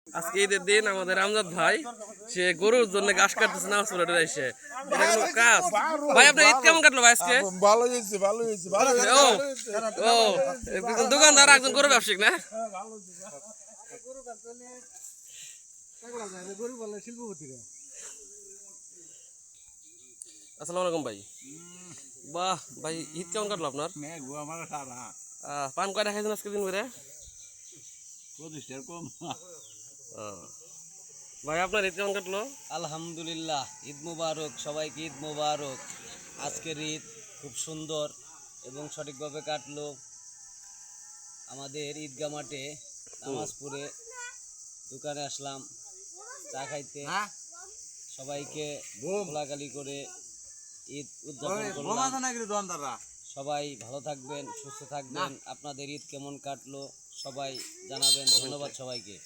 আজকে ঈদের দিন আমাদের আমজাদ ভাই সে গরুর জন্য ঘাস কাটতেছে নামাজ পড়ে এসে এটা কোনো কাজ ভাই আপনার ঈদ কেমন কাটলো ভাই আজকে ভালো হয়েছে ভালো হয়েছে ভালো ও ও একজন দোকানদার একজন গরু ব্যবসায়িক না আসসালামু আলাইকুম ভাই বাহ ভাই ঈদ কেমন কাটলো আপনার পান কয়টা খাইছেন আজকে দিন করে ভাই আপনার ঈদ কেমন কাটলো আলহামদুলিল্লাহ ঈদ মুবারক সবাইকে ঈদ মুবারক আজকের ঈদ খুব সুন্দর এবং সঠিকভাবে কাটলো আমাদের ঈদগাহ মাঠে নামাজ পড়ে দোকানে আসলাম চা খাইতে সবাইকে গোলাগালি করে ঈদ উদযাপন করলাম সবাই ভালো থাকবেন সুস্থ থাকবেন আপনাদের ঈদ কেমন কাটলো সবাই জানাবেন ধন্যবাদ সবাইকে